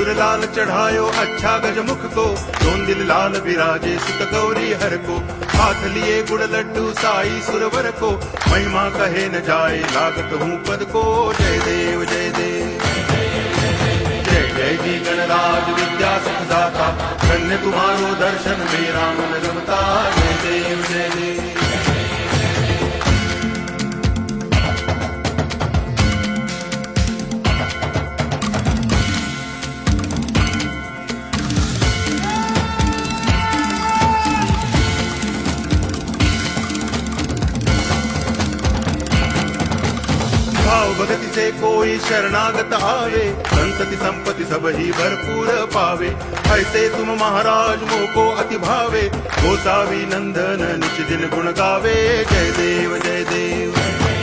सिंदूर लाल चढ़ायो अच्छा गज मुख को, दोन दिल लाल विराजे सुत गौरी हर को, हाथ लिए गुड़ लड्डू साई सुरवर को, महिमा कहे न जाए लागत हूँ पद को। जय देव जय देव जय जय जी गणराज विद्या सुख दाता, धन्य तुम्हारो दर्शन मेरा मन रमता। जय देव जय देव भगति से कोई शरणागत आवे, संतति संपत्ति सब ही भरपूर पावे। ऐसे तुम महाराज मोह को अति भावे, गोसावी नंदन निच दिन गुण गावे। जय देव जय देव